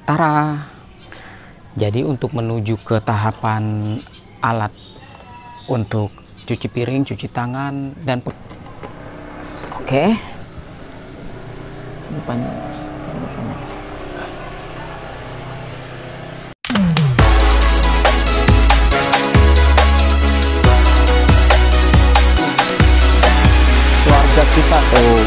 Tara. Jadi untuk menuju ke tahapan alat untuk cuci piring, cuci tangan, dan oke. Depannya. Keluarga kita tuh.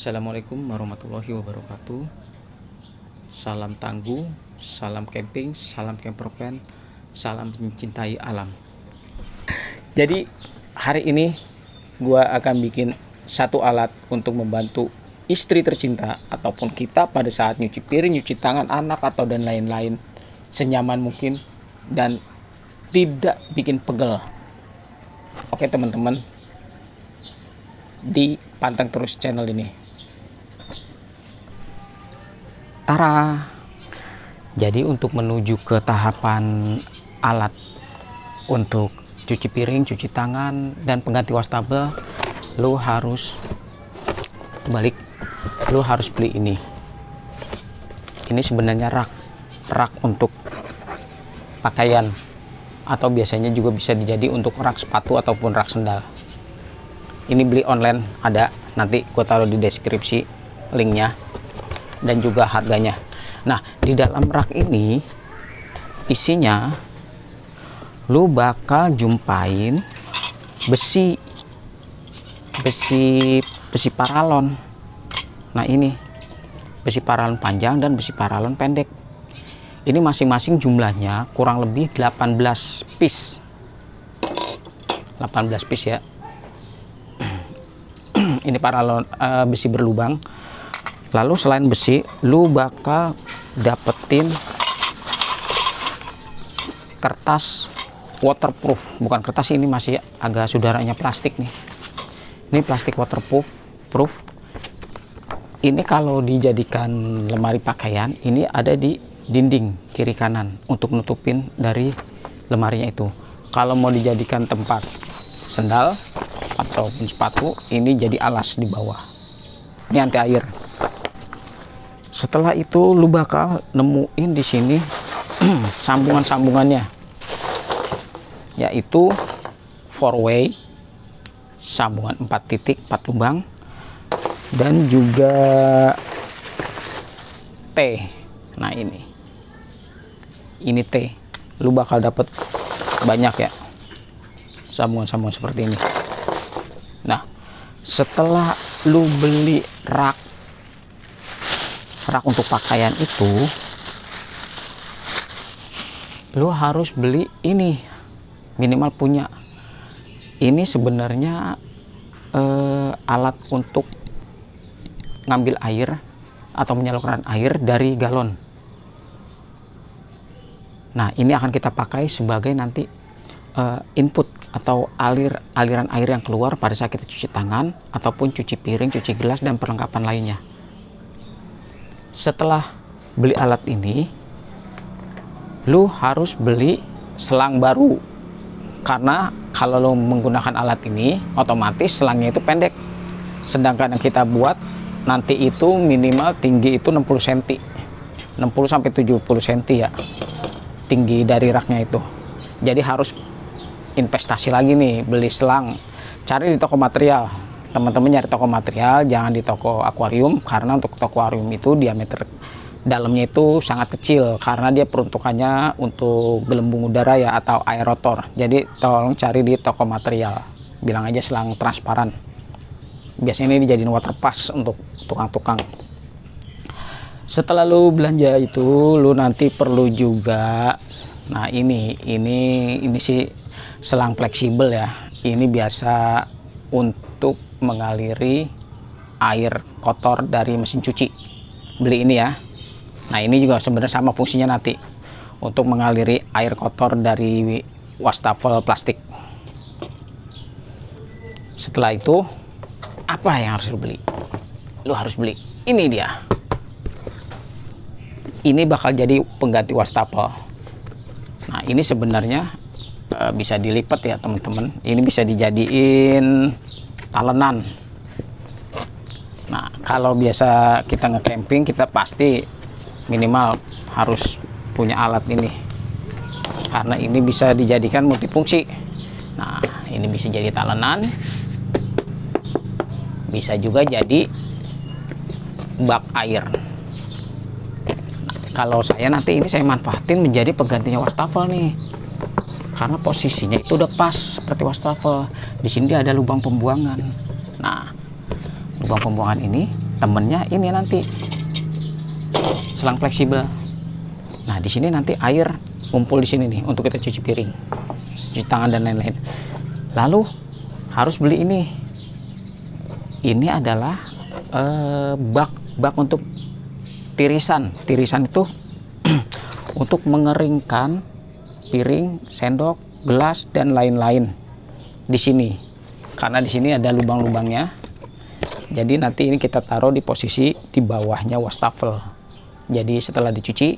Assalamualaikum warahmatullahi wabarakatuh. Salam tangguh, salam camping, salam campervan, salam mencintai alam. Jadi hari ini gua akan bikin satu alat untuk membantu istri tercinta ataupun kita pada saat nyuci piring, nyuci tangan anak atau dan lain-lain senyaman mungkin dan tidak bikin pegel. Oke teman-teman, dipanteng terus channel ini. Tara. Jadi untuk menuju ke tahapan alat untuk cuci piring, cuci tangan, dan pengganti wastafel, lu harus beli ini. Ini sebenarnya rak untuk pakaian, atau biasanya juga bisa dijadi untuk rak sepatu ataupun rak sendal. Ini beli online, ada, nanti gue taruh di deskripsi linknya dan juga harganya. Nah, di dalam rak ini isinya lu bakal jumpain besi paralon. Nah, ini besi paralon panjang dan besi paralon pendek. Ini masing-masing jumlahnya kurang lebih 18 piece. 18 piece ya. Ini paralon besi berlubang. Lalu selain besi, lu bakal dapetin kertas waterproof. Bukan kertas, ini masih agak saudaranya plastik nih. Ini plastik waterproof. Ini kalau dijadikan lemari pakaian, ini ada di dinding kiri kanan untuk nutupin dari lemarinya itu. Kalau mau dijadikan tempat sendal ataupun sepatu, ini jadi alas di bawah. Ini anti air. Setelah itu lu bakal nemuin di sini sambungan-sambungannya, yaitu 4-way, sambungan 4 titik 4 lubang, dan juga T. Nah ini T. Lu bakal dapet banyak ya sambungan-sambungan seperti ini. Nah, setelah lu beli rak untuk pakaian itu, lu harus beli ini, minimal punya ini. Sebenarnya alat untuk ngambil air atau menyalurkan air dari galon. Nah, ini akan kita pakai sebagai nanti input atau aliran air yang keluar pada saat kita cuci tangan ataupun cuci piring, cuci gelas, dan perlengkapan lainnya. Setelah beli alat ini, lu harus beli selang baru, karena kalau lu menggunakan alat ini otomatis selangnya itu pendek, sedangkan yang kita buat nanti itu minimal tinggi itu 60 cm, 60 sampai 70 cm ya tinggi dari raknya itu. Jadi harus investasi lagi nih, beli selang. Cari di toko material. Teman-teman nyari toko material, jangan di toko akuarium, karena untuk toko akuarium itu diameter dalamnya itu sangat kecil, karena dia peruntukannya untuk gelembung udara ya, atau aerator. Jadi tolong cari di toko material, bilang aja selang transparan. Biasanya ini dijadiin water pass untuk tukang-tukang. Setelah lu belanja itu, lu nanti perlu juga, nah ini sih selang fleksibel ya. Ini biasa untuk mengaliri air kotor dari mesin cuci. Beli ini ya. Nah, ini juga sebenarnya sama fungsinya nanti untuk mengaliri air kotor dari wastafel plastik. Setelah itu, apa yang harus lu beli? Lu harus beli ini dia. Ini bakal jadi pengganti wastafel. Nah, ini sebenarnya bisa dilipat ya teman-teman. Ini bisa dijadiin talenan. Nah, kalau biasa kita nge-camping, kita pasti minimal harus punya alat ini, karena ini bisa dijadikan multifungsi. Nah, ini bisa jadi talenan, bisa juga jadi bak air. Nah, kalau saya nanti ini saya manfaatin menjadi penggantinya wastafel nih, karena posisinya itu udah pas seperti wastafel. Di sini dia ada lubang pembuangan. Nah, lubang pembuangan ini temennya ini nanti selang fleksibel. Nah, di sini nanti air kumpul di sini nih untuk kita cuci piring, cuci tangan dan lain-lain. Lalu harus beli ini. Ini adalah bak untuk tirisan. Tirisan itu untuk mengeringkan piring, sendok, gelas dan lain-lain di sini. Karena di sini ada lubang-lubangnya. Jadi nanti ini kita taruh di posisi di bawahnya wastafel. Jadi setelah dicuci,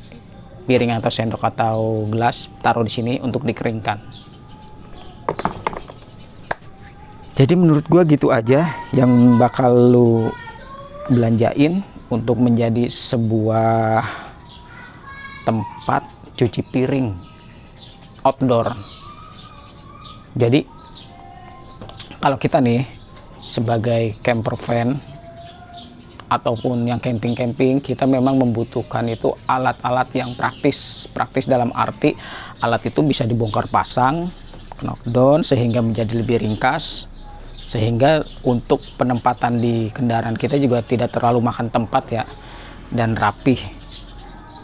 piring atau sendok atau gelas taruh di sini untuk dikeringkan. Jadi menurut gua gitu aja yang bakal lu belanjain untuk menjadi sebuah tempat cuci piring outdoor. Jadi kalau kita nih sebagai camper van ataupun yang camping-camping, kita memang membutuhkan itu alat-alat yang praktis dalam arti alat itu bisa dibongkar pasang, knockdown sehingga menjadi lebih ringkas, sehingga untuk penempatan di kendaraan kita juga tidak terlalu makan tempat ya, dan rapih.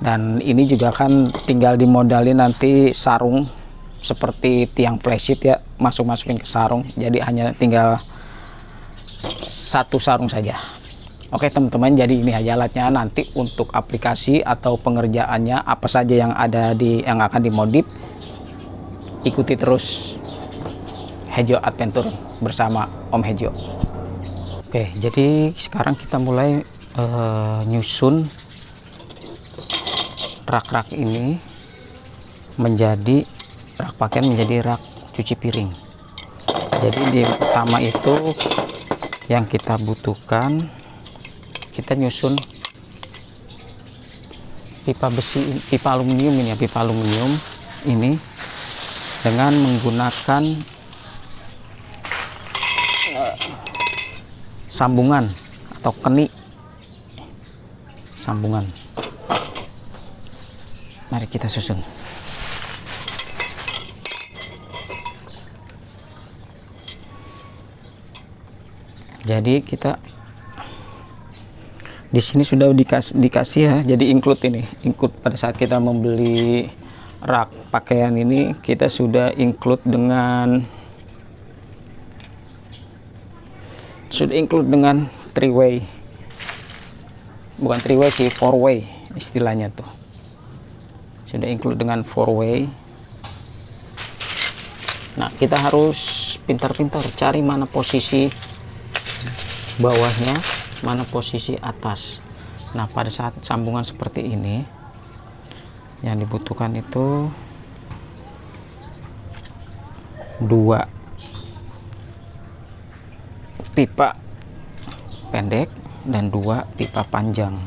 Dan ini juga kan tinggal dimodalin nanti sarung seperti tiang flysheet ya, masukin ke sarung, jadi hanya tinggal satu sarung saja. Oke teman-teman, jadi ini aja alatnya. Nanti untuk aplikasi atau pengerjaannya apa saja yang ada yang akan dimodif, ikuti terus Hejo Adventure bersama Om Hejo. Oke, jadi sekarang kita mulai nyusun rak-rak ini menjadi rak pakaian, menjadi rak cuci piring. Jadi di pertama itu yang kita butuhkan, kita nyusun pipa besi, pipa aluminium ini ya, pipa aluminium ini dengan menggunakan sambungan atau kenik sambungan. Mari kita susun. Jadi kita di sini sudah dikasih ya, jadi include ini, include pada saat kita membeli rak pakaian ini, kita sudah include dengan 3-way, bukan 3-way sih, 4-way istilahnya tuh, sudah include dengan 4-way. Nah, kita harus pintar-pintar cari mana posisi bawahnya, mana posisi atas. Nah, pada saat sambungan seperti ini yang dibutuhkan itu 2 pipa pendek dan 2 pipa panjang.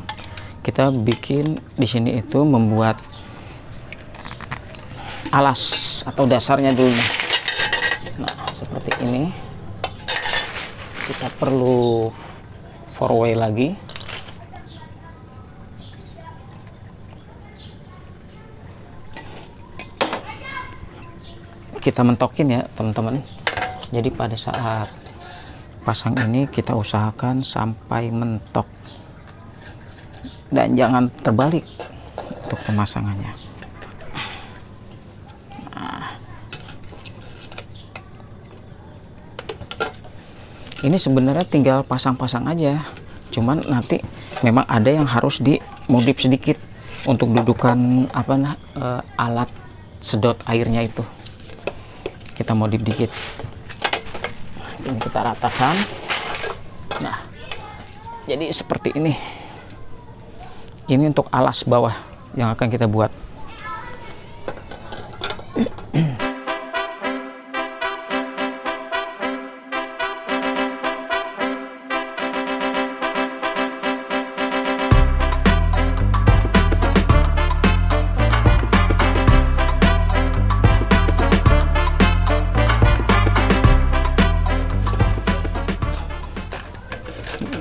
Kita bikin di sini itu membuat alas atau dasarnya dulu. Nah, seperti ini. Kita perlu 4-way lagi. Kita mentokin ya teman-teman. Jadi pada saat pasang ini kita usahakan sampai mentok dan jangan terbalik untuk pemasangannya. Ini sebenarnya tinggal pasang-pasang aja, cuman nanti memang ada yang harus dimodif sedikit untuk dudukan alat sedot airnya itu. Kita modif dikit. Ini kita ratakan. Nah, jadi seperti ini. Ini untuk alas bawah yang akan kita buat.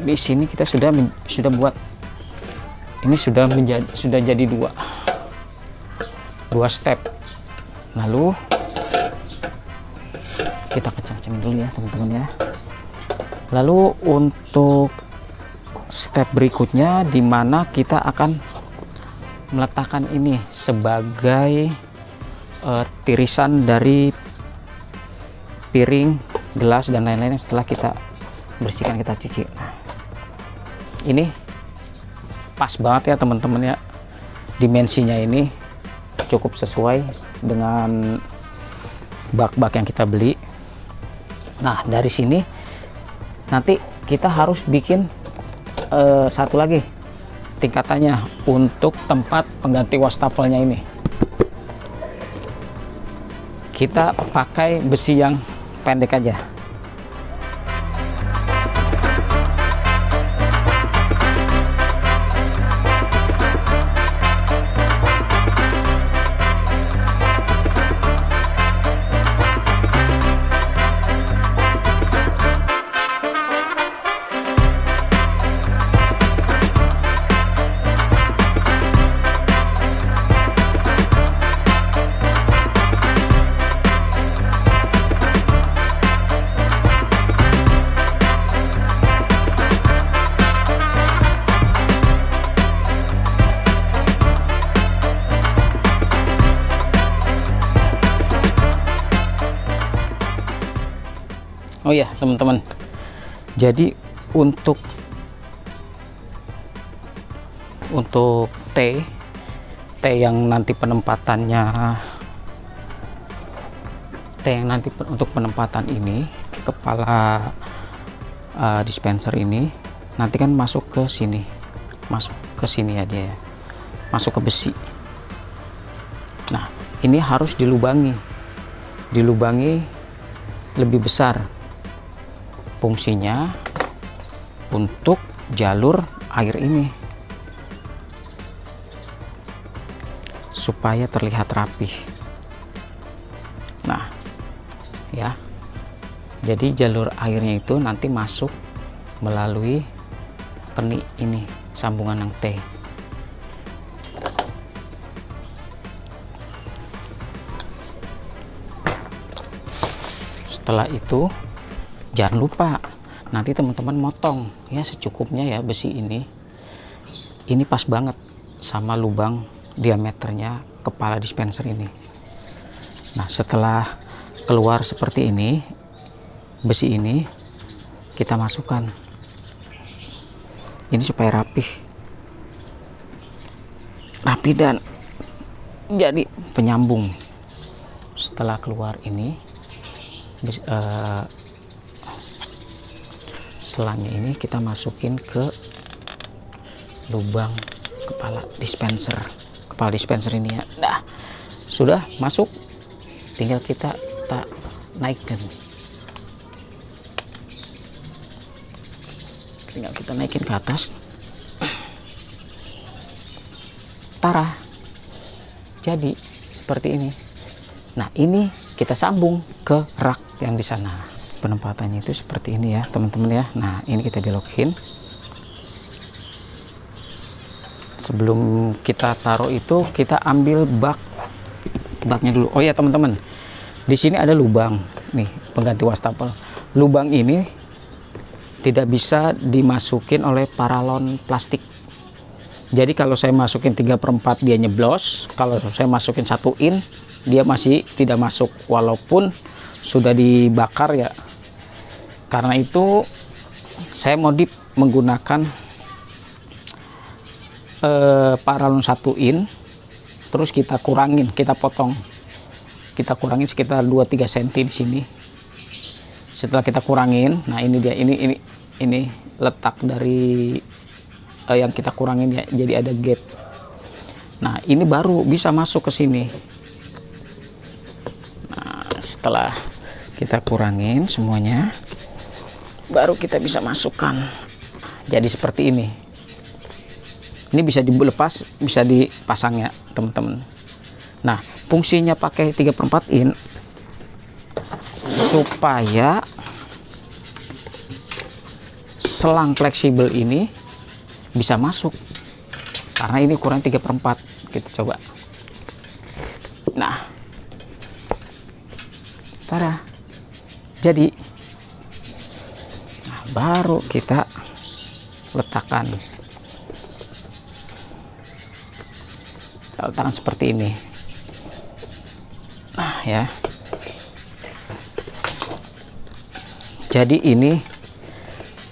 di sini kita sudah buat ini, sudah jadi dua step. Lalu kita kencang-kencangin dulu ya teman-teman ya. Lalu untuk step berikutnya, di mana kita akan meletakkan ini sebagai tirisan dari piring, gelas dan lain-lain setelah kita bersihkan, kita cuci. Nah, ini pas banget ya teman-teman ya, dimensinya ini cukup sesuai dengan bak-bak yang kita beli. Nah, dari sini nanti kita harus bikin satu lagi tingkatannya untuk tempat pengganti wastafelnya. Ini kita pakai besi yang pendek aja. Oh ya teman-teman, jadi untuk T yang nanti penempatannya, untuk penempatan ini, kepala dispenser ini nanti kan masuk ke sini ya dia ya, masuk ke besi. Nah, ini harus dilubangi lebih besar. Fungsinya untuk jalur air ini supaya terlihat rapih. Nah ya, jadi jalur airnya itu nanti masuk melalui kenik ini, sambungan yang T. Setelah itu jangan lupa nanti teman-teman motong ya secukupnya ya besi ini pas banget sama lubang diameternya kepala dispenser ini. Nah, setelah keluar seperti ini, besi ini kita masukkan ini supaya rapih dan jadi penyambung. Setelah keluar ini selangnya ini kita masukin ke lubang kepala dispenser ini ya. Nah, sudah masuk, tinggal kita naikkan, ke atas. Tara, jadi seperti ini. Nah, ini kita sambung ke rak yang di sana. Penempatannya itu seperti ini ya teman-teman ya. Nah, ini kita belokin. Sebelum kita taruh itu, kita ambil baknya dulu. Oh ya teman-teman, di sini ada lubang nih pengganti wastafel. Lubang ini tidak bisa dimasukin oleh paralon plastik. Jadi kalau saya masukin 3/4 dia nyeblos, kalau saya masukin 1 in dia masih tidak masuk walaupun sudah dibakar ya. Karena itu saya modif menggunakan paralon 1 in, terus kita kurangin, kita kurangin sekitar 2-3 cm di sini. Setelah kita kurangin, nah ini dia, ini letak dari yang kita kurangin ya, jadi ada gap. Nah, ini baru bisa masuk ke sini. Nah, setelah kita kurangin semuanya, baru kita bisa masukkan. Jadi seperti ini. Ini bisa dilepas, bisa dipasang ya teman-teman. Nah, fungsinya pakai 3/4 in selang fleksibel ini bisa masuk, karena ini ukuran 3/4. Kita coba. Nah, tada, jadi. Nah, baru kita letakkan. Kita letakkan seperti ini. Nah ya, jadi ini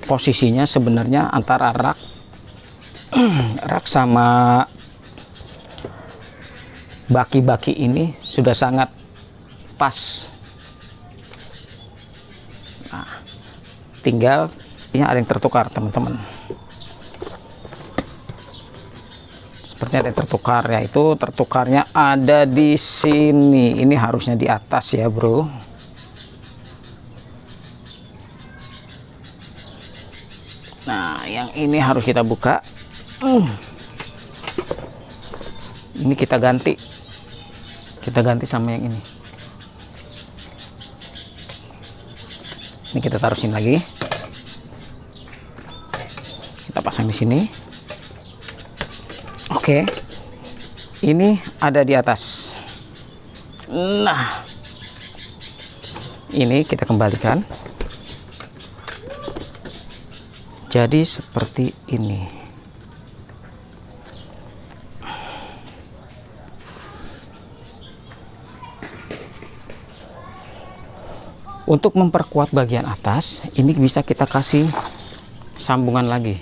posisinya sebenarnya antara rak rak sama baki-baki ini sudah sangat pas. Nah, tinggal ini ada yang tertukar, teman-teman. Sepertinya ada yang tertukar, yaitu tertukarnya ada di sini. Ini harusnya di atas ya, bro. Nah, yang ini harus kita buka. Ini kita ganti sama yang ini. Ini kita taruh sini lagi. Kita pasang di sini. Oke, ini ada di atas. Nah, ini kita kembalikan. Jadi seperti ini. Untuk memperkuat bagian atas, ini bisa kita kasih sambungan lagi.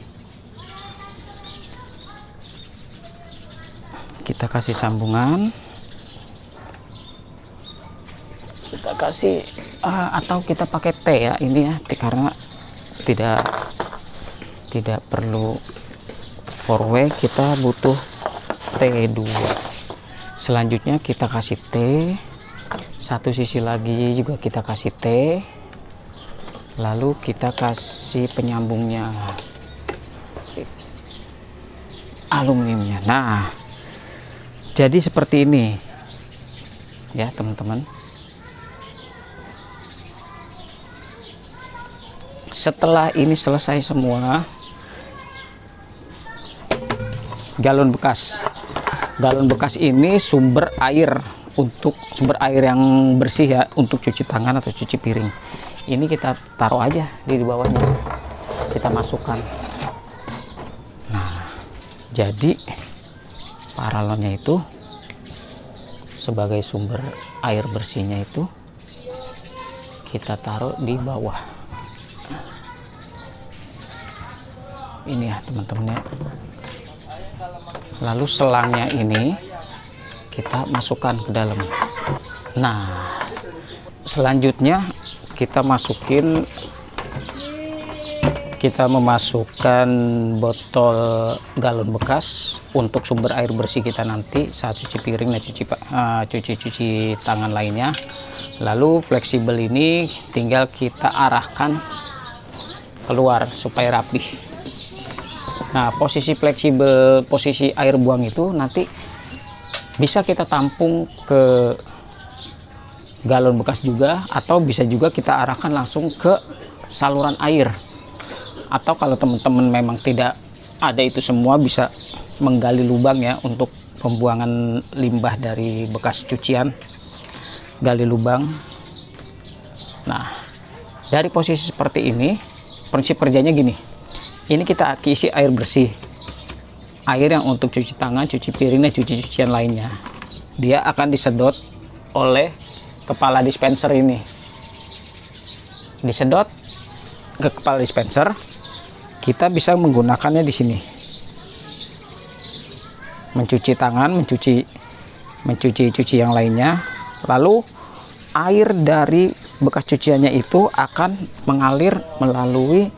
Kita kasih sambungan. Kita kasih atau kita pakai T ya, ini ya, karena tidak perlu 4W, kita butuh T2. Selanjutnya kita kasih T. Satu sisi lagi juga kita kasih T, lalu kita kasih penyambungnya aluminiumnya. Nah, jadi seperti ini ya, teman-teman. Setelah ini selesai semua, galon bekas ini sumber air yang bersih ya, untuk cuci tangan atau cuci piring. Ini kita taruh aja di bawahnya, kita masukkan. Nah, jadi paralonnya itu sebagai sumber air bersihnya itu kita taruh di bawah. Ini ya, teman-teman ya. Lalu selangnya ini kita masukkan ke dalam. Nah, selanjutnya kita memasukkan botol galon bekas untuk sumber air bersih kita nanti saat cuci piring dan cuci tangan lainnya. Lalu fleksibel ini tinggal kita arahkan keluar supaya rapih. Nah, posisi fleksibel, posisi air buang itu nanti bisa kita tampung ke galon bekas juga, atau bisa juga kita arahkan langsung ke saluran air. Atau kalau teman-teman memang tidak ada itu semua, bisa menggali lubang ya untuk pembuangan limbah dari bekas cucian. Gali lubang. Nah, dari posisi seperti ini, prinsip kerjanya gini. Ini kita isi air bersih. Air yang untuk cuci tangan, cuci piring, dan cucian lainnya. Dia akan disedot oleh kepala dispenser ini. Disedot ke kepala dispenser, kita bisa menggunakannya di sini. Mencuci tangan, mencuci yang lainnya. Lalu air dari bekas cuciannya itu akan mengalir melalui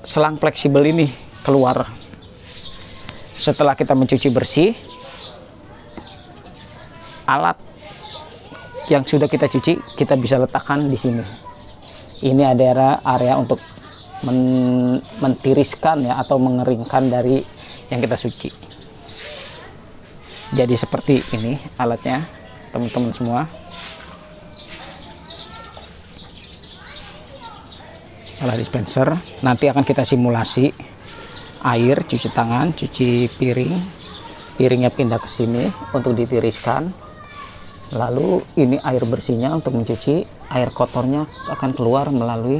selang fleksibel ini keluar. Setelah kita mencuci bersih, alat yang sudah kita cuci kita bisa letakkan di sini. Ini ada area untuk mentiriskan ya, atau mengeringkan dari yang kita cuci. Jadi seperti ini alatnya, teman-teman semua. Alat dispenser. Nanti akan kita simulasi air, cuci tangan, cuci piring. Piringnya pindah ke sini untuk ditiriskan. Lalu ini air bersihnya untuk mencuci. Air kotornya akan keluar melalui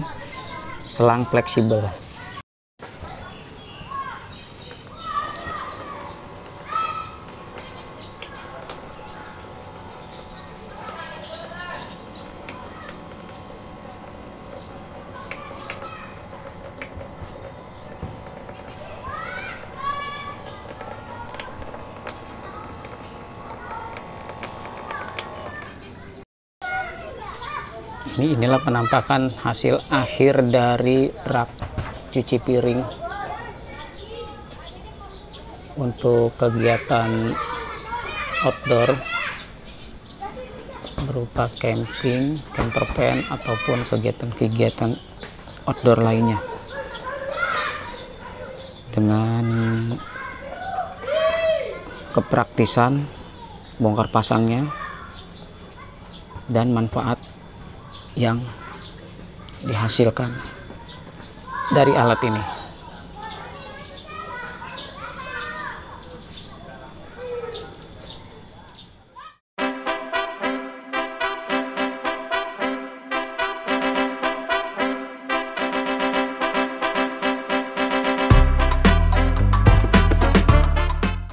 selang fleksibel. Inilah penampakan hasil akhir dari rak cuci piring untuk kegiatan outdoor berupa camping, campervan, ataupun kegiatan-kegiatan outdoor lainnya. Dengan kepraktisan bongkar pasangnya dan manfaat yang dihasilkan dari alat ini.